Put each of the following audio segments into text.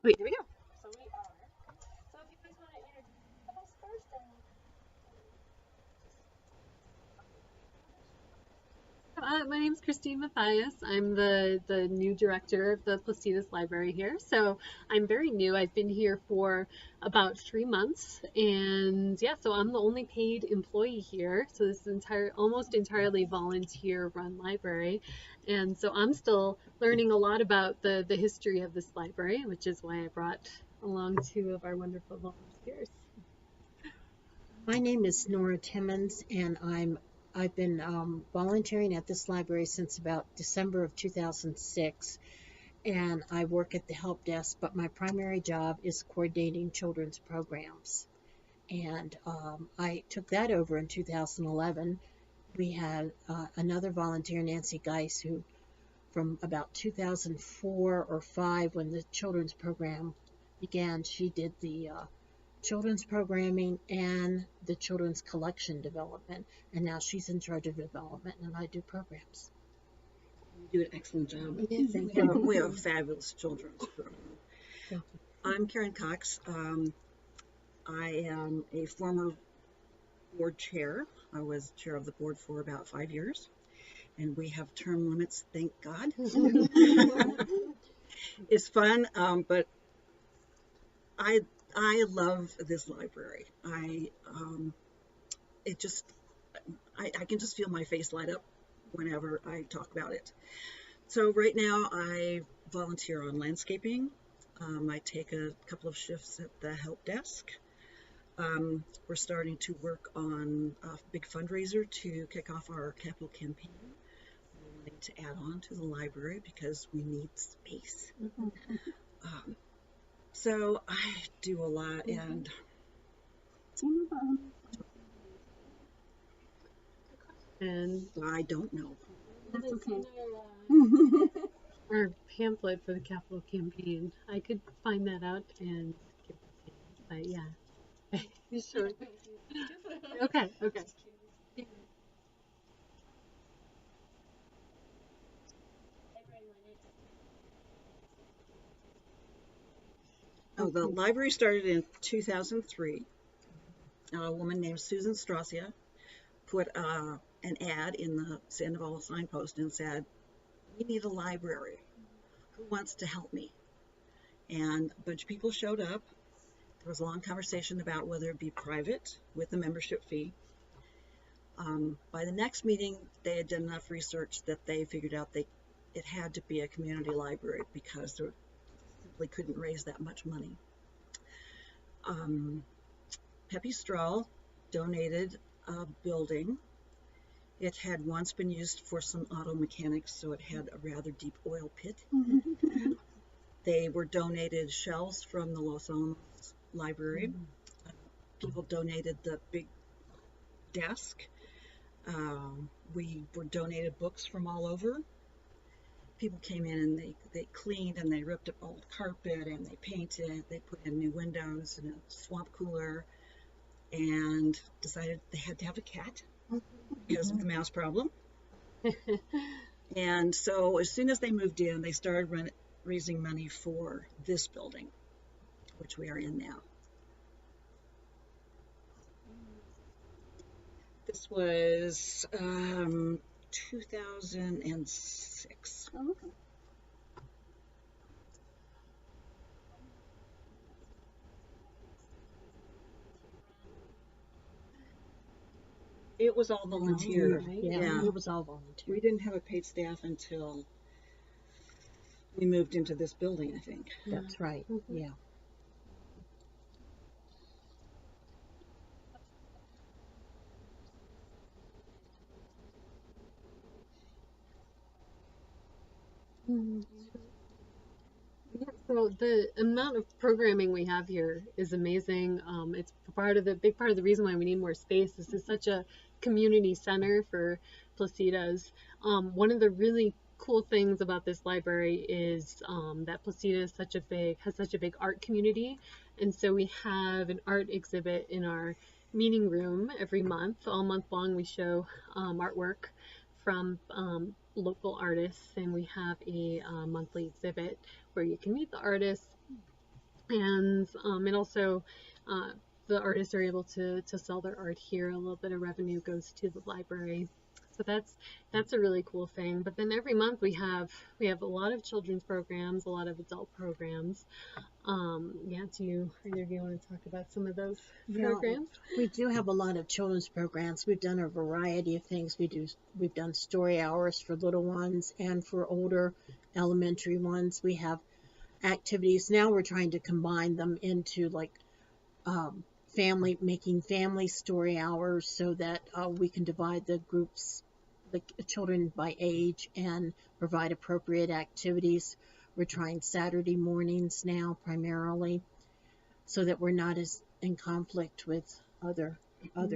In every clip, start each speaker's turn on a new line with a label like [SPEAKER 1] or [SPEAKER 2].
[SPEAKER 1] Okay, here we go.
[SPEAKER 2] So we are. So if you guys want to introduce yourselves first and
[SPEAKER 1] My name is Christine Mathias. I'm the new director of the Placitas Library here. So I'm very new. I've been here for about 3 months, and yeah, so I'm the only paid employee here. So this is almost entirely volunteer-run library, and so I'm still learning a lot about the history of this library, which is why I brought along two of our wonderful volunteers.
[SPEAKER 3] My name is Nora Timmons, and I've been volunteering at this library since about December of 2006, and I work at the help desk, but my primary job is coordinating children's programs. And I took that over in 2011. We had another volunteer, Nancy Geis, who from about 2004 or 5, when the children's program began, she did the children's programming and the children's collection development, and now she's in charge of development and I do programs.
[SPEAKER 4] You do an excellent job.
[SPEAKER 3] Yeah, thank you.
[SPEAKER 4] We have fabulous children. I'm Karen Cox. I am a former board chair. I was chair of the board for about 5 years, and we have term limits, thank God. It's fun, but I love this library. I can just feel my face light up whenever I talk about it. So right now I volunteer on landscaping. I take a couple of shifts at the help desk. We're starting to work on a big fundraiser to kick off our capital campaign. We're wanting to add on to the library because we need space. So I do a lot, and I don't know.
[SPEAKER 1] That's okay. Our pamphlet for the capital campaign. I could find that out and give it to you, but yeah. Sure. Okay.
[SPEAKER 4] Oh, the library started in 2003. A woman named Susan Strasia put an ad in the Sandoval signpost and said, "We need a library. Who wants to help me?" And a bunch of people showed up. There was a long conversation about whether it be private with a membership fee. By the next meeting, they had done enough research that they figured out it had to be a community library because they simply couldn't raise that much money. Peppy Strahl donated a building. It had once been used for some auto mechanics, so it had a rather deep oil pit. They were donated shelves from the Los Alamos Library. People donated the big desk. We were donated books from all over. People came in and they cleaned and they ripped up old carpet and they painted. They put in new windows and a swamp cooler, and decided they had to have a cat because of the mouse problem. And so as soon as they moved in, they started raising money for this building, which we are in now. This was 2006.
[SPEAKER 2] Oh, okay.
[SPEAKER 4] It was all volunteer.
[SPEAKER 3] Oh, yeah, it was all volunteer.
[SPEAKER 4] We didn't have a paid staff until we moved into this building, I think.
[SPEAKER 3] That's right. Yeah.
[SPEAKER 1] Yeah, so the amount of programming we have here is amazing. It's big part of the reason why we need more space. This is such a community center for Placitas. One of the really cool things about this library is that Placitas has such a big art community, and so we have an art exhibit in our meeting room every month. All month long, we show artwork from local artists, and we have a monthly exhibit where you can meet the artists, and also uh, the artists are able to sell their art here. A little bit of revenue goes to the library. So that's a really cool thing. But then every month we have a lot of children's programs, a lot of adult programs. Yeah, either of you want to talk about some of those
[SPEAKER 3] Yeah,
[SPEAKER 1] programs?
[SPEAKER 3] we do have a lot of children's programs. We've done a variety of things. We've done story hours for little ones and for older elementary ones. We have activities. Now we're trying to combine them into like making family story hours so that we can divide the groups, the children by age, and provide appropriate activities. We're trying Saturday mornings now primarily, so that we're not as in conflict with other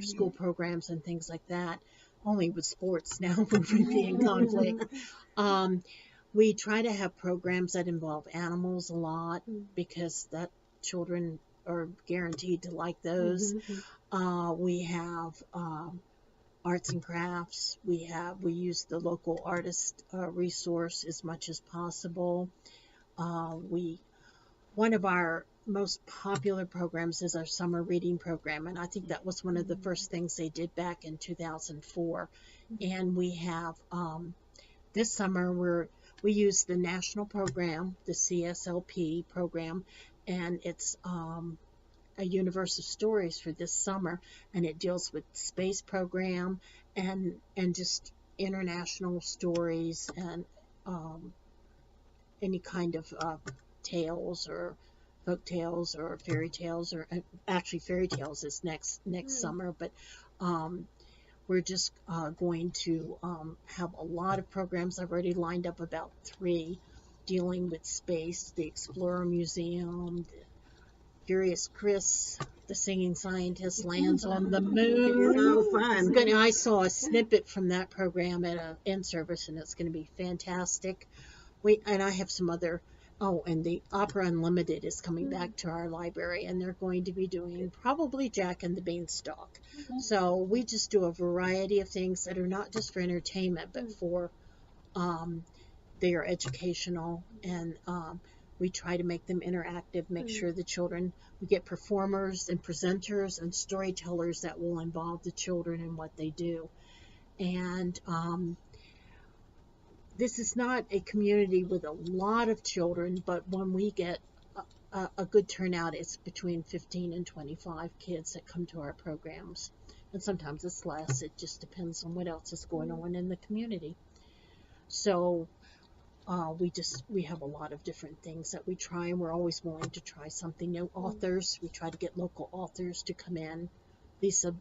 [SPEAKER 3] school programs and things like that. Only with sports now would we be in conflict. Um, we try to have programs that involve animals a lot because that children are guaranteed to like those. We have arts and crafts. We use the local artist resource as much as possible. We One of our most popular programs is our summer reading program, and I think that was one of the first things they did back in 2004. And we have this summer we use the national program, the CSLP program, and it's a universe of stories for this summer, and it deals with space program and just international stories and any kind of tales or folk tales or fairy tales, or actually fairy tales is next summer, but we're just going to have a lot of programs. I've already lined up about 3 dealing with space: the Explorer Museum, the Curious Chris, the singing scientist lands on the moon.
[SPEAKER 4] So fun.
[SPEAKER 3] I saw a snippet from that program at an in-service, and it's going to be fantastic. And I have some other. Oh, and the Opera Unlimited is coming back to our library, and they're going to be doing probably Jack and the Beanstalk. So we just do a variety of things that are not just for entertainment, but for they are educational, and we try to make them interactive, make sure the children, we get performers and presenters and storytellers that will involve the children in what they do. And this is not a community with a lot of children, but when we get a good turnout, it's between 15 and 25 kids that come to our programs. And sometimes it's less. It just depends on what else is going on in the community. So we have a lot of different things that we try, and we're always willing to try something new. Authors, we try to get local authors to come in. Lisa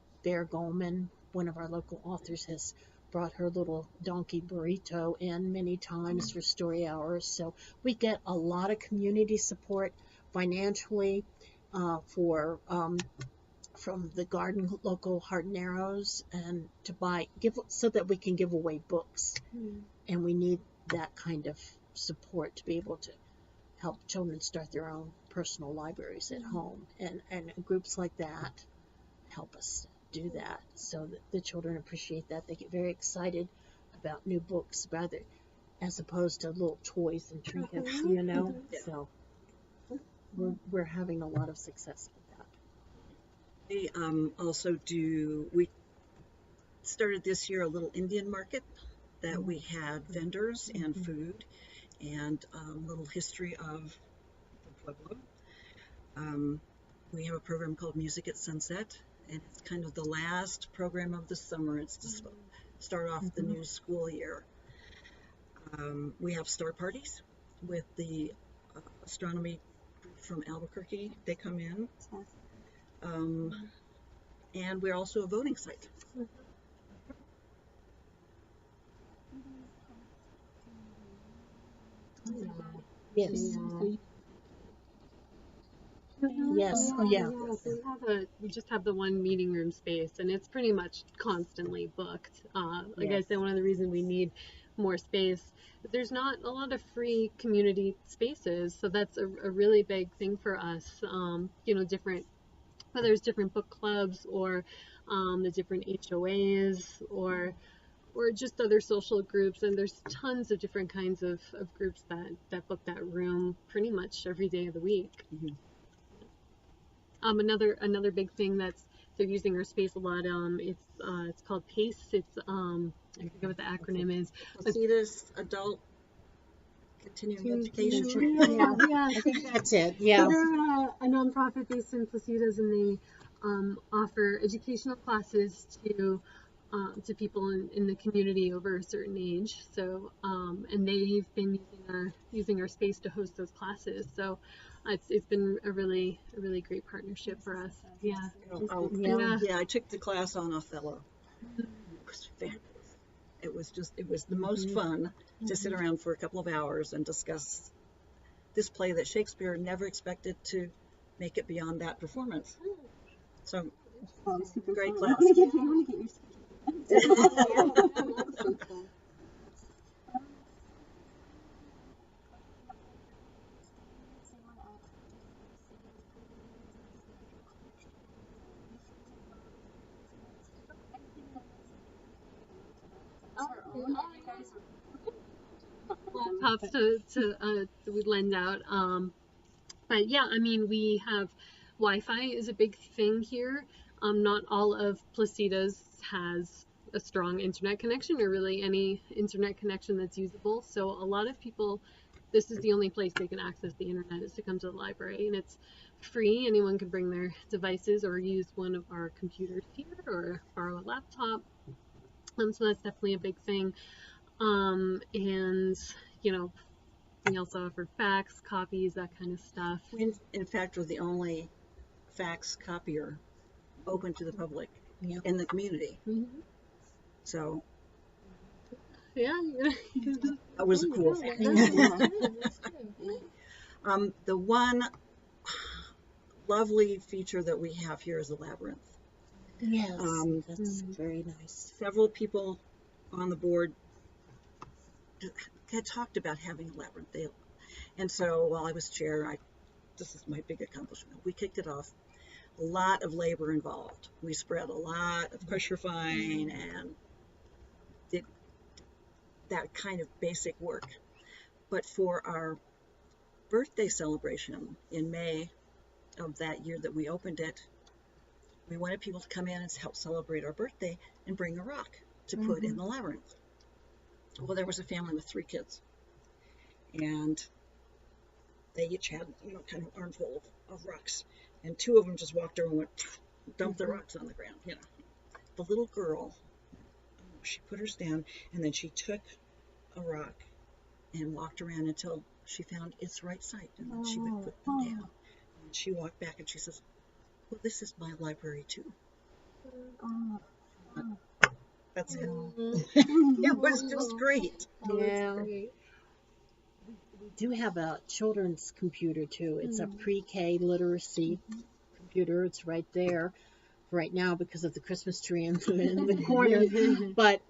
[SPEAKER 3] Goldman, one of our local authors, has brought her little donkey burrito in many times for story hours. So we get a lot of community support financially from the Garden local Heart and Arrows, and to give so that we can give away books. And we need that kind of support to be able to help children start their own personal libraries at home. And groups like that help us do that, so that the children appreciate that. They get very excited about new books, rather as opposed to little toys and trinkets, So we're having a lot of success with that.
[SPEAKER 4] We started this year a little Indian market that we had vendors and food and little history of the Pueblo. We have a program called Music at Sunset, and it's kind of the last program of the summer. It's to start off the new school year. We have star parties with the astronomy group from Albuquerque. They come in. And we're also a voting site.
[SPEAKER 3] Yes. Yes. Oh, yeah.
[SPEAKER 1] So we just have the one meeting room space, and it's pretty much constantly booked. Like I said, one of the reasons we need more space, there's not a lot of free community spaces, so that's a really big thing for us. Whether it's different book clubs or the different HOAs or just other social groups, and there's tons of different kinds of groups that book that room pretty much every day of the week. Another big thing that's they're using our space a lot. It's called PACE. I forget what the acronym is.
[SPEAKER 4] Placitas Adult Continuing Education.
[SPEAKER 1] Yeah.
[SPEAKER 3] I think that's it. Yeah.
[SPEAKER 1] They're a nonprofit based in Placitas, and they offer educational classes to people in the community over a certain age. So, and they've been using our space to host those classes. So, it's been a really great partnership for us. Yeah.
[SPEAKER 4] Yeah, I took the class on Othello. It was fabulous. It was the most fun to sit around for a couple of hours and discuss this play that Shakespeare never expected to make it beyond that performance. So, great class.
[SPEAKER 2] I want to get your
[SPEAKER 1] Laptops to we lend out. But yeah, I mean, we have Wi-Fi is a big thing here. Not all of Placitas has a strong internet connection or really any internet connection that's usable. So a lot of people, this is the only place they can access the internet is to come to the library, and it's free. Anyone can bring their devices or use one of our computers here or borrow a laptop. So that's definitely a big thing. And you know, we also offer fax copies, that kind of stuff.
[SPEAKER 4] We, in fact, we're the only fax copier open to the public in the community. So,
[SPEAKER 1] yeah,
[SPEAKER 4] that was a cool thing. The one lovely feature that we have here is the labyrinth.
[SPEAKER 3] Yes, that's very nice.
[SPEAKER 4] Several people on the board had talked about having a labyrinth. And so while I was chair, this is my big accomplishment. We kicked it off. A lot of labor involved. We spread a lot of kosher fine and did that kind of basic work. But for our birthday celebration in May of that year that we opened it, we wanted people to come in and help celebrate our birthday and bring a rock to put in the labyrinth. Well, there was a family with 3 kids, and they each had, kind of an armful of rocks, and 2 of them just walked over and went, dumped the rocks on the ground. The little girl, she put hers down, and then she took a rock and walked around until she found its right side, and then she would put them down. And she walked back and she says, "Well, this is my library too." That's it. It was just great.
[SPEAKER 3] Yeah. We do have a children's computer too. It's a pre-K literacy computer. It's right there right now because of the Christmas tree in the corner. But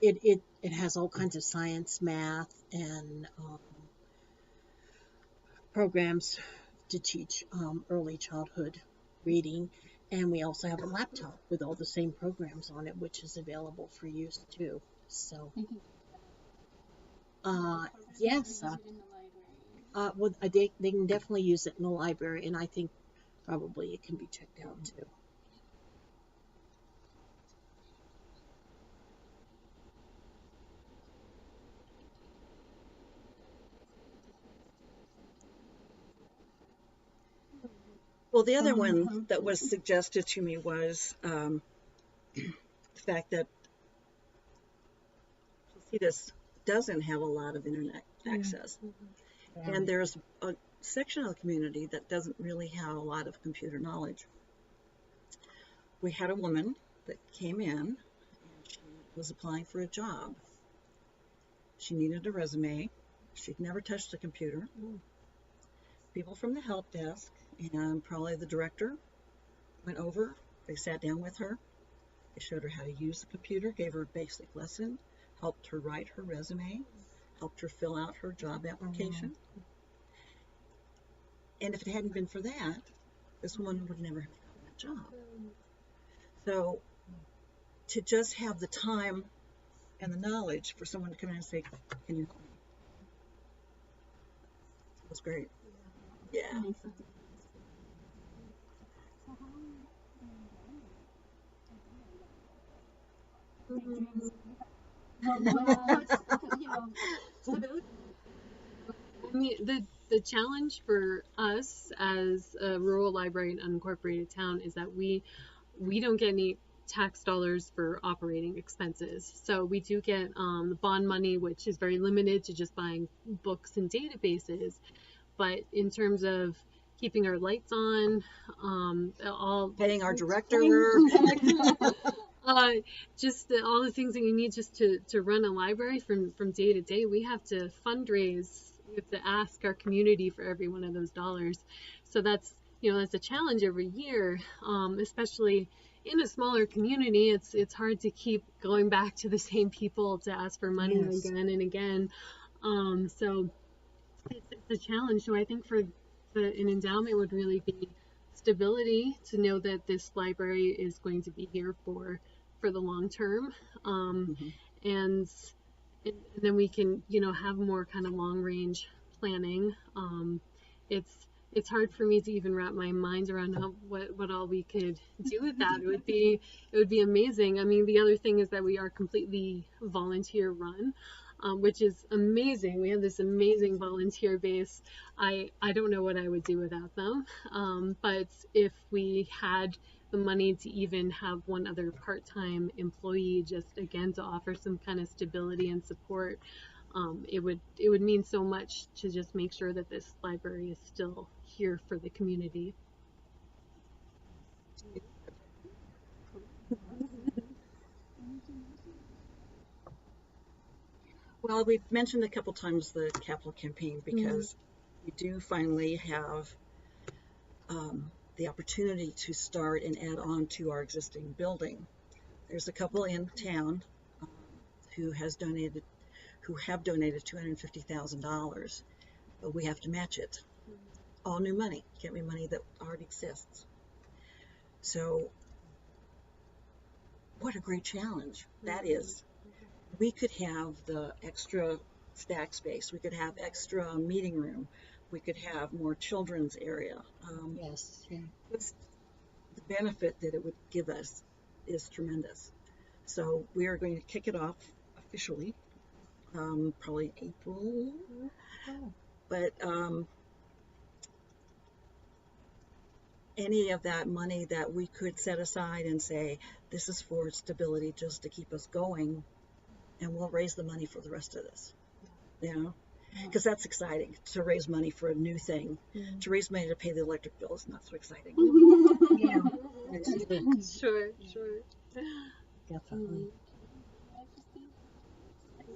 [SPEAKER 3] it has all kinds of science, math, and programs to teach early childhood reading. And we also have a laptop with all the same programs on it, which is available for use too. So, yes, well, they can definitely use it in the library, and I think probably it can be checked out too.
[SPEAKER 4] Well, the other one that was suggested to me was the fact that Placitas doesn't have a lot of internet access. And there's a section of the community that doesn't really have a lot of computer knowledge. We had a woman that came in, and she was applying for a job. She needed a resume. She'd never touched a computer. People from the help desk and probably the director went over. They sat down with her. They showed her how to use the computer, gave her a basic lesson, helped her write her resume, helped her fill out her job application. And if it hadn't been for that, this woman would never have gotten a job. So to just have the time and the knowledge for someone to come in and say, "Can you help me?" It was great. Yeah.
[SPEAKER 1] Mhm.
[SPEAKER 2] You know, stability.
[SPEAKER 1] I mean, the challenge for us as a rural library in an unincorporated town is that we don't get any tax dollars for operating expenses. So we do get the bond money, which is very limited to just buying books and databases. But in terms of keeping our lights on, all
[SPEAKER 4] Paying our director.
[SPEAKER 1] uh, just all the things that you need just to run a library from day to day, we have to fundraise. We have to ask our community for every one of those dollars. So that's a challenge every year, especially in a smaller community. It's hard to keep going back to the same people to ask for money
[SPEAKER 3] Yes.
[SPEAKER 1] again and again. So it's a challenge. So I think for an endowment would really be stability, to know that this library is going to be here for the long term,
[SPEAKER 4] Mhm.
[SPEAKER 1] and, and then we can have more kind of long range planning. It's hard for me to even wrap my mind around what all we could do with that. It would be amazing. I mean, the other thing is that we are completely volunteer run, which is amazing. We have this amazing volunteer base. I don't know what I would do without them. But if we had the money to even have one other part-time employee, just again to offer some kind of stability and support, it would mean so much to just make sure that this library is still here for the community.
[SPEAKER 4] Well, we've mentioned a couple times the capital campaign because we do finally have the opportunity to start and add on to our existing building. There's a couple in town um, who have donated $250,000, but we have to match it. All new money, can't be money that already exists. So, what a great challenge that is. We could have the extra stack space, we could have extra meeting room, we could have more children's area.
[SPEAKER 3] Yes. Yeah.
[SPEAKER 4] Just the benefit that it would give us is tremendous. So we are going to kick it off officially, probably April. But any of that money that we could set aside and say, this is for stability just to keep us going, and we'll raise the money for the rest of this. Because that's exciting to raise money for a new thing. To raise money to pay the electric bill is not so exciting.
[SPEAKER 3] Yeah. That's
[SPEAKER 1] Sure.
[SPEAKER 3] definitely.
[SPEAKER 2] Christine.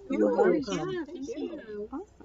[SPEAKER 3] You're
[SPEAKER 1] Of course,
[SPEAKER 3] welcome.
[SPEAKER 1] yeah, thank you.
[SPEAKER 2] Awesome.